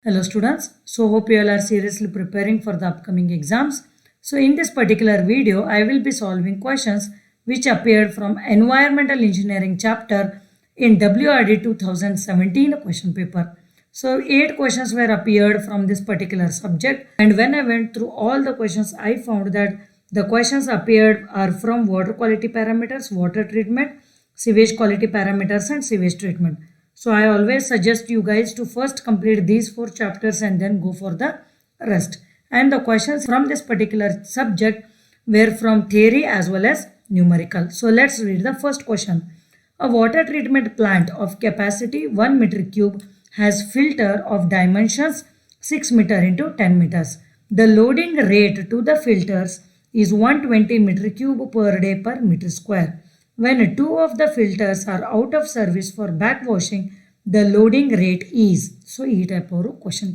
Hello students, so hope you all are seriously preparing for the upcoming exams. So in this particular video, I will be solving questions which appeared from Environmental Engineering chapter in WRD 2017 question paper. So 8 questions were appeared from this particular subject, and when I went through all the questions, I found that the questions appeared are from water quality parameters, water treatment, sewage quality parameters and sewage treatment. So I always suggest you guys to first complete these 4 chapters and then go for the rest. And the questions from this particular subject were from theory as well as numerical. So let's read the first question. A water treatment plant of capacity 1 meter cube has filter of dimensions 6 meter into 10 meters. The loading rate to the filters is 120 meter cube per day per meter square. When 2 of the filters are out of service for backwashing, the loading rate is. So, E type of question.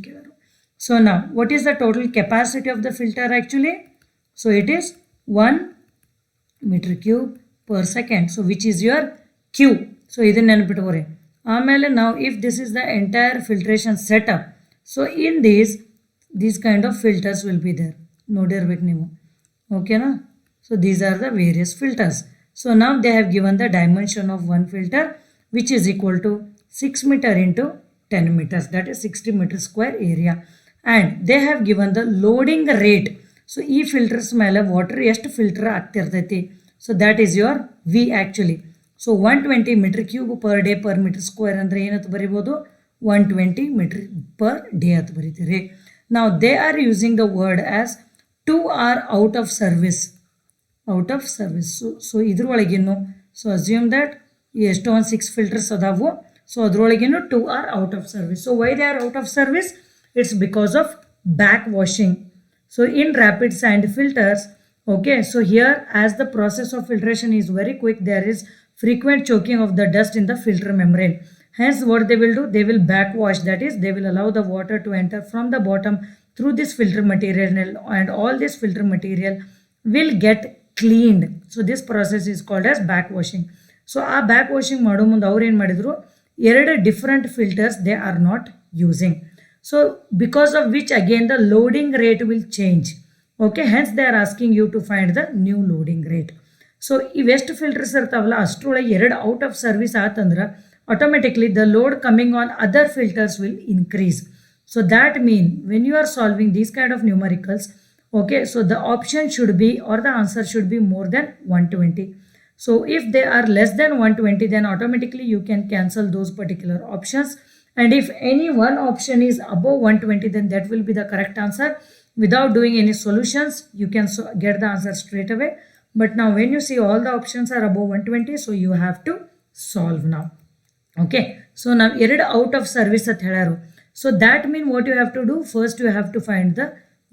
So, now what is the total capacity of the filter actually? So, it is 1 meter cube per second. So, which is your Q. So, now if this is the entire filtration setup, so in this, these kind of filters will be there. Okay, na? So, these are the various filters. So now they have given the dimension of one filter which is equal to 6 meter into 10 meters, that is 60 meter square area, and they have given the loading rate. So e filters mele water ಎಷ್ಟು filter ಆಗ್ತಿರ್ತೈತಿ, so that is your V actually. So 120 meter cube per day per meter square ಅಂದ್ರೆ ಏನಂತ ಬರಿಬಹುದು, 120 meter per day ಅಂತ ಬರೀತೀರಿ. Now they are using the word as 2 are out of service. So ಇದ್ರೊಳಗಿನ್ನು, so assume that ಎಷ್ಟು ಒಂದು 6 filters ಅದಾವು, so ಅದ್ರೊಳಗಿನ್ನು 2 are out of service. So why they are out of service? It's because of back washing. So in rapid sand filters, okay, so here as the process of filtration is very quick, there is frequent choking of the dust in the filter membrane. Hence what they will do, they will backwash, that is they will allow the water to enter from the bottom through this filter material, and all this filter material will get cleaned. So this process is called as backwashing. So ಆ backwashing ಮಾಡೋ ಮುಂದೆ ಅವ್ರು ಏನು ಮಾಡಿದ್ರು, ಎರಡು different filters they are not using. So because of which again the loading rate will change. Okay, hence they are asking you to find the new loading rate. So ಇವೆಷ್ಟು filters ಇರ್ತಾವಲ್ಲ ಅಷ್ಟರೊಳಗೆ ಎರಡು ಔಟ್ ಆಫ್ ಸರ್ವಿಸ್ ಆತಂದ್ರೆ automatically the load coming on other filters will increase. So that mean when you are solving these kind of numericals, okay, so the option should be, or the answer should be more than 120. So if they are less than 120, then automatically you can cancel those particular options, and if any one option is above 120, then that will be the correct answer. Without doing any solutions, you can get the answer straight away. But now when you see all the options are above 120, so you have to solve now. Okay, so now ಎರಡು out of service at ಹೇಳಾರು. So that mean what you have to do, first you have to find the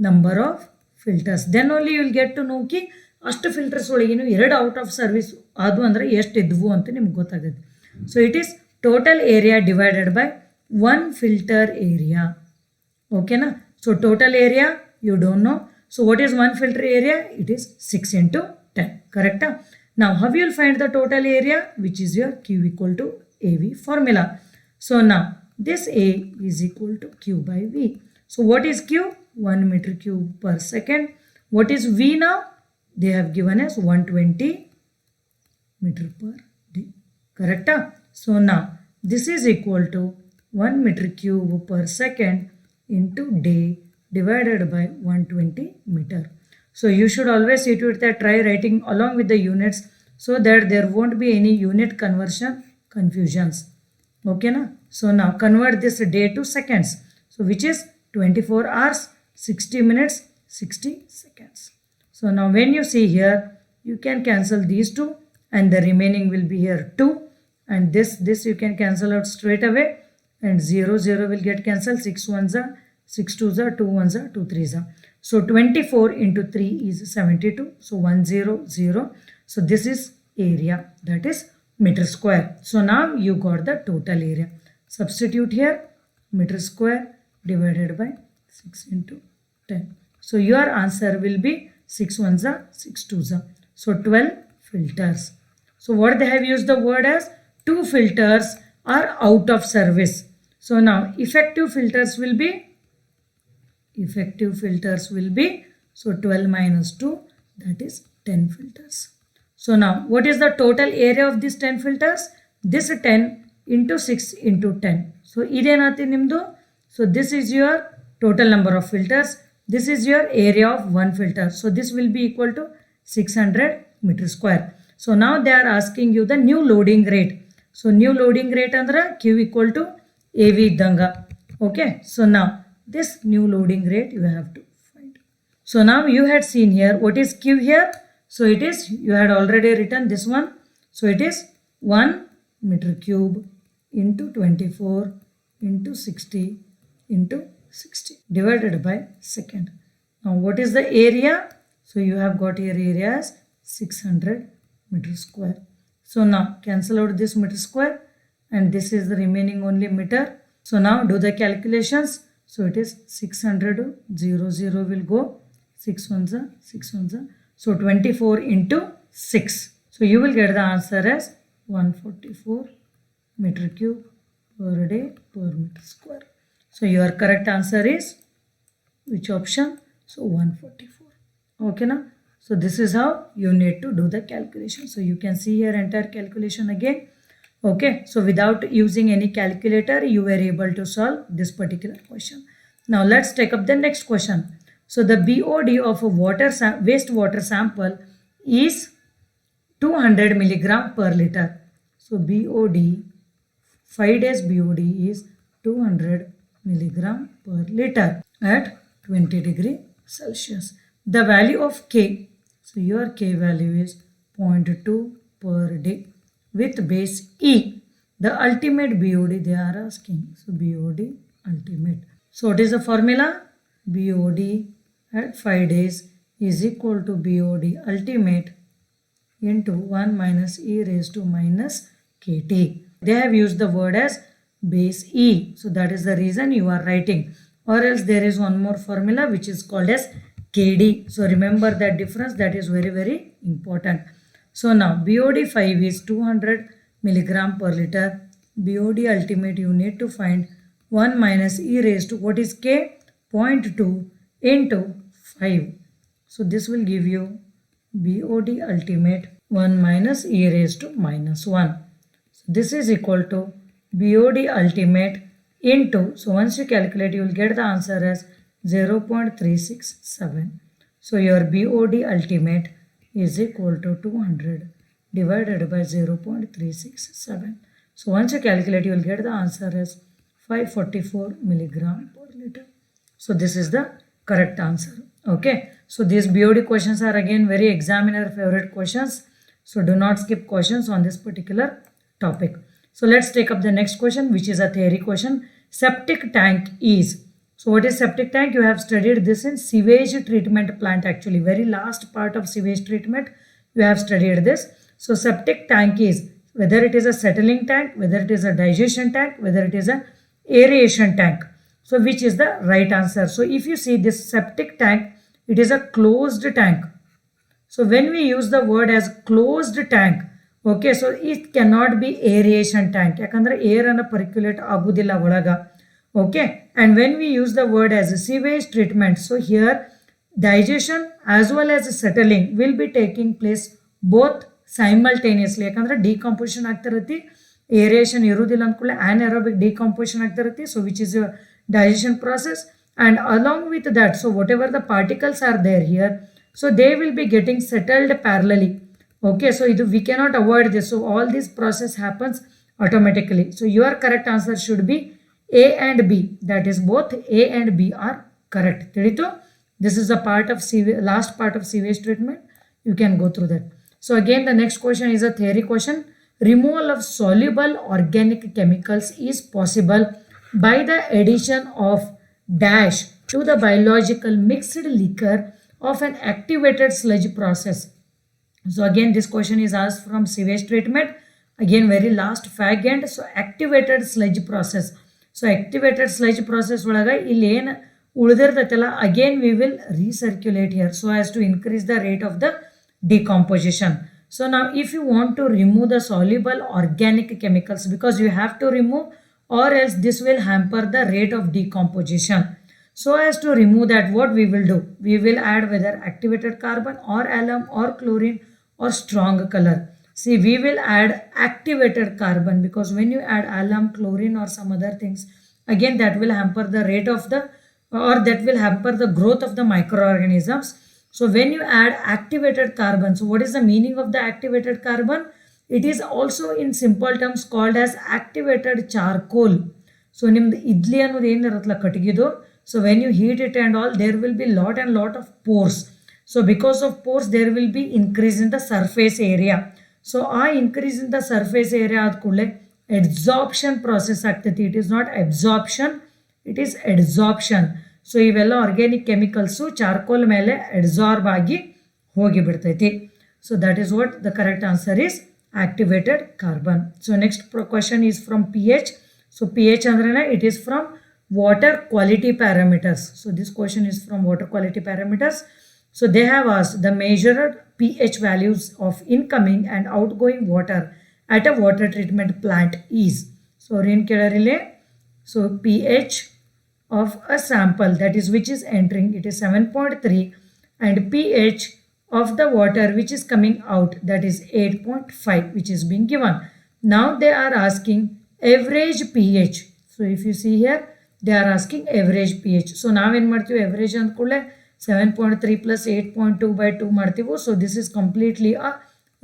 number of filters, then only you will get to know ki ಅಷ್ಟು filters ಒಳಗೇನು ಎರಡು out of service ಅದು ಅಂದರೆ ಎಷ್ಟು ಇದ್ವು ಅಂತ ನಿಮ್ಗೆ ಗೊತ್ತಾಗುತ್ತೆ. So it is total area divided by one filter area. ಓಕೆನಾ? So total area you don't know. So what is one filter area? It is 6 into 10. ಕರೆಕ್ಟಾ? ನಾವು how will find the total area, which is your Q equal to AV formula. So now this A is equal to Q by V. So what is Q? 1 meter cube per second. What is V now? They have given us 120 meter per day. Correct? So now this is equal to 1 meter cube per second into day divided by 120 meter. So you should always see to it that try writing along with the units so that there won't be any unit conversion confusions. Okay na? So now convert this day to seconds. So which is 24 hours, 60 minutes, 60 seconds. So now when you see here, you can cancel these two and the remaining will be here 2, and this you can cancel out straight away, and 0 will get cancelled. 6 1s are 6 2s are 2 1s are 2 3s are. So 24 into 3 is 72. So 100. So this is area, that is meter square. So now you got the total area. Substitute here meter square divided by 6 into 10. So your answer will be 6 1s are 6 2s are. So 12 filters. So what they have used the word as, 2 filters are out of service. So now effective filters will be so 12 minus 2, that is 10 filters. So now what is the total area of these 10 filters? This 10 into 6 into 10. So idenati nimdu. So this is your total number of filters. This is your area of one filter. So this will be equal to 600 meter square. So now they are asking you the new loading rate. So new loading rate andra Q equal to AV iddanga. Okay. So now this new loading rate you have to find. So now you had seen here what is Q here. So it is, you had already written this one. So it is 1 meter cube into 24 into 60 into 60 divided by second. Now what is the area? So you have got here area as 600 meter square. So now cancel out this meter square and this is the remaining only meter. So now do the calculations. So it is 600, 0 will go, 6 ones are 6 ones are. So 24 into 6. So you will get the answer as 144 meter cube per day per meter square. So your correct answer is which option? So 144. Okay now. So this is how you need to do the calculation. So you can see here entire calculation again. Okay. So without using any calculator, you were able to solve this particular question. Now let's take up the next question. So the BOD of a wastewater sample is 200 milligram per liter. So BOD, 5 days BOD is 200 milligram per liter at 20 degree Celsius. The value of K, so your K value is 0.2 per day with base E. The ultimate BOD they are asking. So BOD ultimate. So what is the formula? BOD at 5 days is equal to BOD ultimate into 1 minus e raised to minus kt. They have used the word as base E. So that is the reason you are writing. Or else there is one more formula which is called as KD. So remember that difference, that is very, very important. So now BOD 5 is 200 milligram per liter. BOD ultimate you need to find 1 minus e raised to what is K? 0.2 into 5. So this will give you BOD ultimate 1 minus e raised to minus 1. So this is equal to BOD ultimate into, so once you calculate you will get the answer as 0.367. So your BOD ultimate is equal to 200 divided by 0.367. So once you calculate you will get the answer as 544 milligram per liter. So this is the correct answer. Okay. So these BOD questions are again very examiner favorite questions. So do not skip questions on this particular topic. So let's take up the next question, which is a theory question. Septic tank is. So what is septic tank? You have studied this in sewage treatment plant actually. Very last part of sewage treatment you have studied this. So septic tank is whether it is a settling tank, whether it is a digestion tank, whether it is an aeration tank. So which is the right answer? So if you see this septic tank, it is a closed tank. So when we use the word as closed tank, okay, so it cannot be aeration tank. Yakandre air ana percolate agudilla olaga. Okay, and when we use the word as a sewage treatment, so here digestion as well as settling will be taking place both simultaneously. Yakandre decomposition agtirati, aeration irudilla andkule anaerobic decomposition agtirati. So which is your digestion process, and along with that, so whatever the particles are there here, so they will be getting settled parallelly. Okay, so we cannot avoid this. So all this process happens automatically. So your correct answer should be A and B. That is both A and B are correct. This is a part of last part of sewage treatment. You can go through that. So again the next question is a theory question. Removal of soluble organic chemicals is possible by the addition of dash to the biological mixed liquor of an activated sludge process. So again this question is asked from sewage treatment. Again very last fag end. So activated sludge process. So activated sludge process olaga illi ಏನು ಉಳಿದಿರ್ತೈತಲ್ಲ again we will recirculate here so as to increase the rate of the decomposition. So now if you want to remove the soluble organic chemicals, because you have to remove or else this will hamper the rate of decomposition. So as to remove that, what we will do, we will add whether activated carbon or alum or chlorine or strong color. See, we will add activated carbon because when you add alum, chlorine or some other things, again that will hamper the rate of the, or that will hamper the growth of the microorganisms. So when you add activated carbon, so what is the meaning of the activated carbon? It is also in simple terms called as activated charcoal. So ನಿಮ್ದು ಇಡ್ಲಿ ಅನ್ನೋದು ಏನಿರುತ್ತಲ್ಲ ಕಟ್ಟಿಗೆದು, so when you heat it and all, there will be lot and lot of pores. So because of pores, there will be increase in the surface area. So ಆ increase in the surface area ಆದ ಕೂಡಲೇ adsorption process ಆಗ್ತೈತಿ. It is not absorption, it is adsorption. So ಇವೆಲ್ಲ organic chemicals charcoal ಮೇಲೆ adsorb ಆಗಿ ಹೋಗಿಬಿಡ್ತೈತಿ. So that is what the correct answer is activated carbon. So next question is from pH. So pH ಅಂದ್ರೆ it is from water quality parameters. So this question is from water quality parameters. So they have asked the measured pH values of incoming and outgoing water at a water treatment plant is. So ಏನು ಕೇಳರಿಲೆ, so pH of a sample, that is which is entering, it is 7.3, and pH of the water which is coming out, that is 8.5, which is being given. Now they are asking average pH. So if you see here, they are asking average pH. So ನಾವೇನು ಮಾಡ್ತೀವಿ, average ಅಂದ ಕೂಡಲೇ 7.3 plus 8.2 by 2 ಮಾಡ್ತೀವಿ. So this is completely a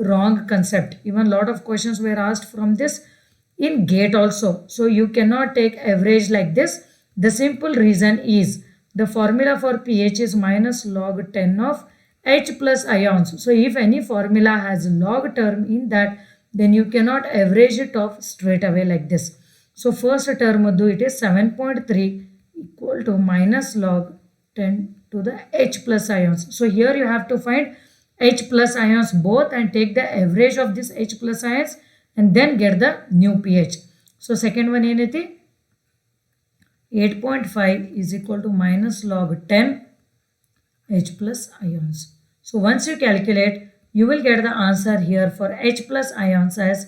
wrong concept. Even lot of questions were asked from this in GATE also. So you cannot take average like this. The simple reason is the formula for pH is minus log 10 of H plus ions. So if any formula has log term in that, then you cannot average it off straight away like this. So first term it is 7.3 equal to minus log 10 to the H plus ions. So here you have to find H plus ions both and take the average of this H plus ions and then get the new pH. So second one ಏನೈತಿ, 8.5 is equal to minus log 10 H plus ions. So once you calculate, you will get the answer here for H plus ions as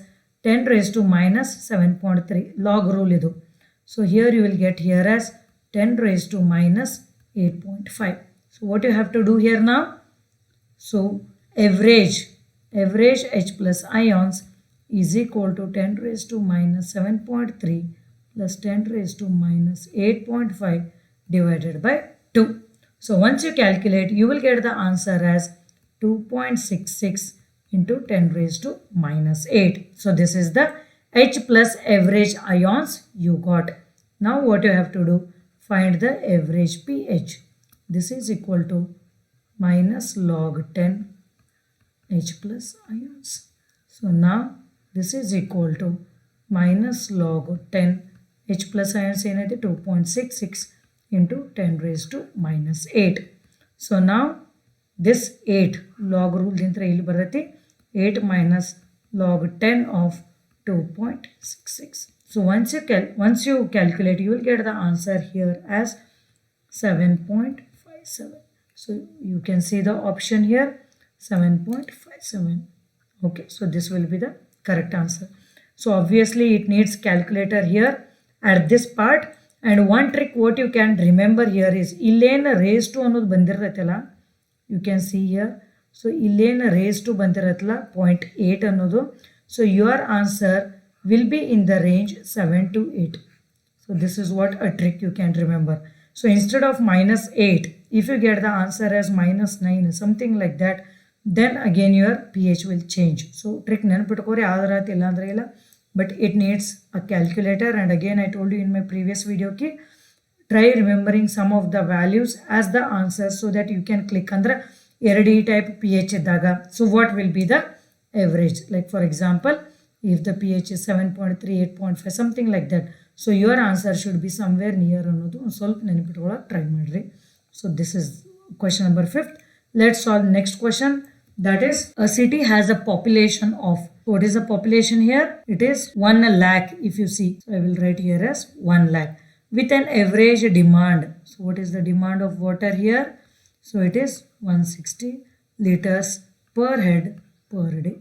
10 raised to minus 7.3. Log rule idu. So here you will get here as 10 raised to minus 8.5. So what you have to do here now? So average H plus ions is equal to 10 raised to minus 7.3 plus 10 raised to minus 8.5 divided by 2. So once you calculate, you will get the answer as 2.66 into 10 raised to minus 8. So this is the H plus average ions you got. Now what you have to do, find the average pH. This is equal to minus log 10 H plus ions. So now this is equal to minus log 10 H plus ions ಏನೈತೆ 2.66 into 10 raised to minus 8. So now this 8 log rule dintra ಇಲ್ಲಿ ಬರ್ತೈತಿ 8 minus log 10 of 2.66. So once you calculate, you will get the answer here as 7.57. So you can see the option here 7.57. Okay, so this will be the correct answer. So obviously it needs calculator here at this part. And one trick what you can remember here is illen raised to ಅನ್ನೋದು ಬಂದಿರತ್ತಲ್ಲ, you can see here. So illen raised to ಬಂದಿರತ್ತಲ್ಲ 0.8 ಅನ್ನೋದು. So your answer will be in the range 7 to 8. So this is what a trick you can remember. So instead of minus 8, if you get the answer as minus 9, something like that, then again your pH will change. So trick ನೆನಪಿಟ್ಕೋರಿ, ಆದ್ರೆ ಇಲ್ಲ ಅಂದ್ರೆ ಇಲ್ಲ, but it needs a calculator. And again I told you in my previous video ki try remembering some of the values as the answers so that you can click andre eradi type pH iddaga. So what will be the average? Like for example, if the pH is 7.3, 8.5, something like that. So your answer should be somewhere near ಅನ್ನೋದು ಸ್ವಲ್ಪ ನೆನಪಿಟ್ಕೊಳ್ಳೋಕೆ try ಮಾಡ್ರಿ. So this is question number 5th. Let's solve next question. That is, a city has a population of, what is the population here? It is 1 lakh if you see. So I will write here as 1 lakh with an average demand. So what is the demand of water here? So it is 160 liters per head per day.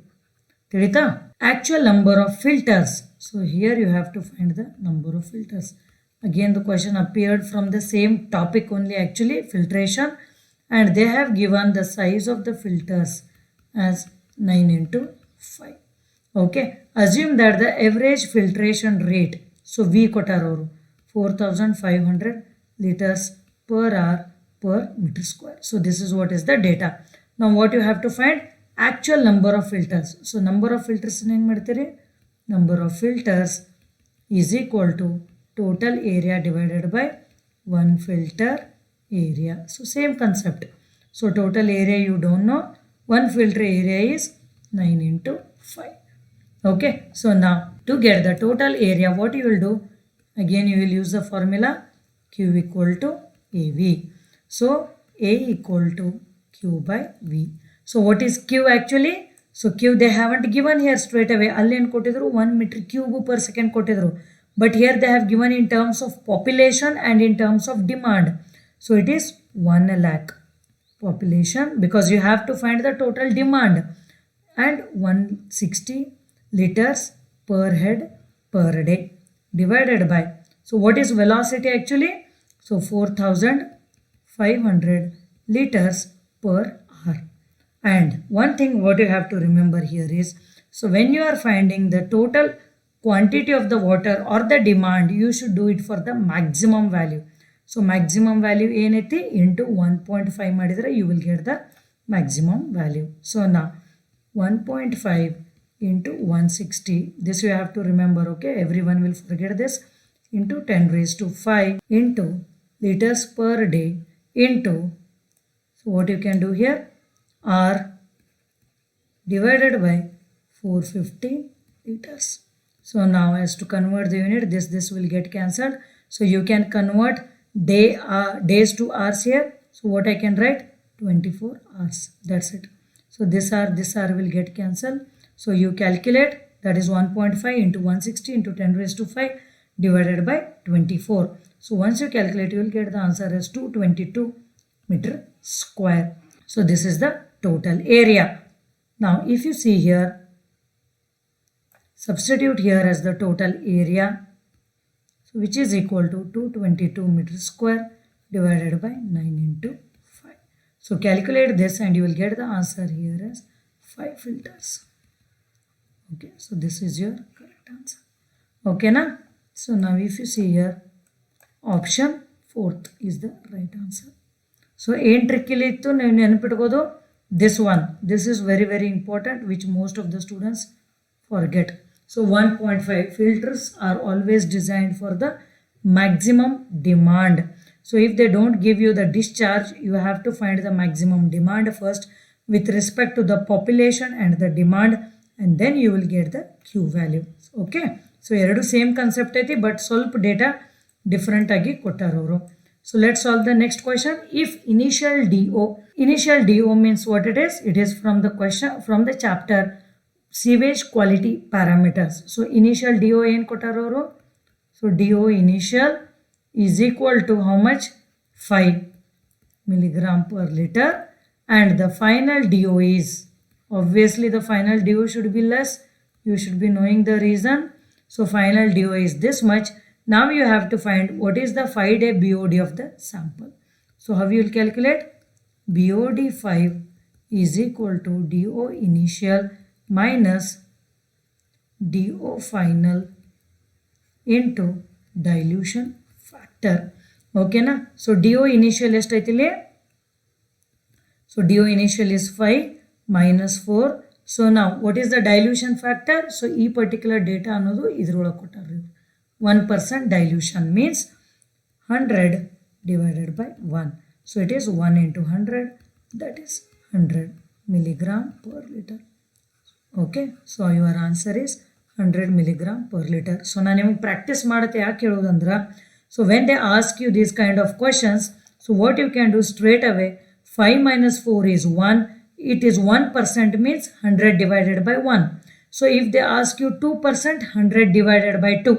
ತಿಳಿತಾ? actual number of filters. So here you have to find the number of filters. Again the question appeared from the same topic only, actually filtration, and they have given the size of the filters as 9 into 5. Okay, assume that the average filtration rate, so V kotaroru 4500 liters per hour per meter square. So this is what is the data. Now what you have to find? Actual number of filters. So number of filters ಏನು ಮಾಡ್ತೀರಿ? Number of filters is equal to total area divided by one filter area. So same concept. So total area you don't know. One filter area is 9 into 5. Okay. So now to get the total area, what you will do? Again you will use the formula Q equal to AV. So A equal to Q by V. So what is Q actually? So Q they haven't given here straight away. Alli ಏನು ಕೊಟ್ಟಿದ್ರು 1 meter cube per second ಕೊಟ್ಟಿದ್ರು. But here they have given in terms of population and in terms of demand. So it is 1 lakh population, because you have to find the total demand, and 160 liters per head per day divided by. So what is velocity actually? So 4500 liters per hour. And one thing what you have to remember here is, so when you are finding the total quantity of the water or the demand, you should do it for the maximum value. So maximum value ಏನೈತಿ into 1.5 ಮಾಡಿದ್ರೆ you will get the maximum value. So now 1.5 into 160, this you have to remember, okay, everyone will forget this, into 10 raised to 5 into liters per day into, so what you can do here, R divided by 450 liters. So now as to convert the unit, this will get cancelled. So you can convert days to hours here. So what I can write? 24 hours. That's it. So this hour will get cancelled. So you calculate, that is 1.5 into 160 into 10 raised to 5 divided by 24. So once you calculate, you will get the answer as 222 meter square. So this is the total area. Now if you see here, substitute here as the total area, so which is equal to 222 meter square divided by 9 into 5. So calculate this and you will get the answer here as 5 filters. Okay, so this is your correct answer. Okay na? So now if you see here, option 4th is the right answer. So ಏನು trick ಇಲ್ಲಿ ಇತ್ತು ನೀವು ನೆನಪಿಟ್ಕೋದು, this one, this is very very important, which most of the students forget. So 1.5 filters are always designed for the maximum demand. So if they don't give you the discharge, you have to find the maximum demand first with respect to the population and the demand, and then you will get the Q value. Okay, so ಎರಡು same concept ಐತಿ, but ಸ್ವಲ್ಪ data different ಆಗಿ ಕೊಟ್ಟಾರವರು. So let's solve the next question. If initial DO means what it is? It is from the question, from the chapter sewage quality parameters. So initial DO ಏನು ಕೊಟ್ಟಾರವರು? So DO initial is equal to how much? 5 milligram per liter, and the final DO is, obviously the final DO should be less. You should be knowing the reason. So final DO is this much. Now you have to find what is the 5-day BOD of the sample. So how you will calculate? BOD 5 is equal to DO initial minus DO final into dilution factor. Okay na? So DO initial ಎಷ್ಟಾಯ್ತಿಲ್ಲಿ? So DO initial is 5 minus 4. So now what is the dilution factor? So ಈ particular data ಅನ್ನೋದು ಇದ್ರೊಳಗೆ ಕೊಟ್ಟಾರೆ. 1% dilution means 100 divided by 1. So it is 1 into 100, that is 100 milligram per liter. Okay, so your answer is 100 milligram per liter. So ನಾನು ನಿಮಗೆ practice ಮಾಡತ್ತೆ ಯಾಕೆ ಹೇಳೋದಂದ್ರೆ, so when they ask you these kind of questions, so what you can do straight away, 5 minus 4 is 1. It is 1% means 100 divided by 1. So if they ask you 2%, 100 divided by 2.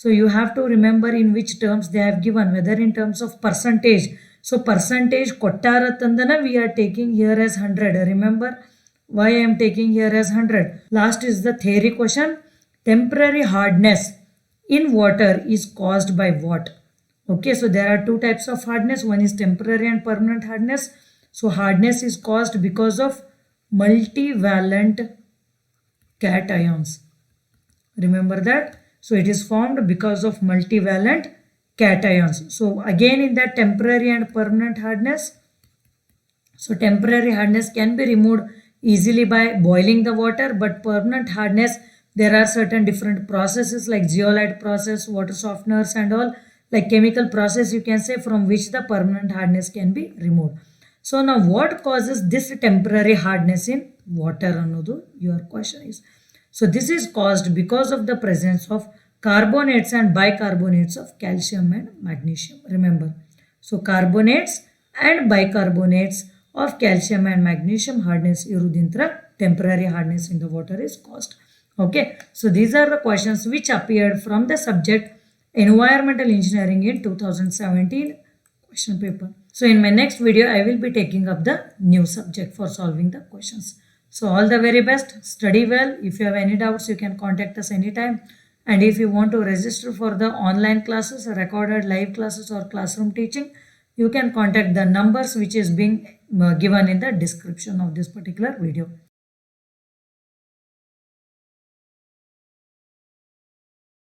So you have to remember in which terms they have given, whether in terms of percentage. So percentage kottaratandana we are taking here as 100. Remember why I am taking here as 100. Last is the theory question. Temporary hardness in water is caused by what? Okay, so there are two types of hardness. One is temporary and permanent hardness. So hardness is caused because of multivalent cations. Remember that? So it is formed because of multivalent cations. So again in that temporary and permanent hardness, so temporary hardness can be removed easily by boiling the water, but permanent hardness, there are certain different processes like zeolite process, water softeners and all, like chemical process you can say, from which the permanent hardness can be removed. So now what causes this temporary hardness in water another your question is. So this is caused because of the presence of carbonates and bicarbonates of calcium and magnesium. Remember, so carbonates and bicarbonates of calcium and magnesium hardness irudintra temporary hardness in the water is caused. Okay, so these are the questions which appeared from the subject environmental engineering in 2017 question paper. So in my next video I will be taking up the new subject for solving the questions. So all the very best, study well. If you have any doubts you can contact us anytime, and if you want to register for the online classes, recorded live classes or classroom teaching, you can contact the numbers which is being given in the description of this particular video.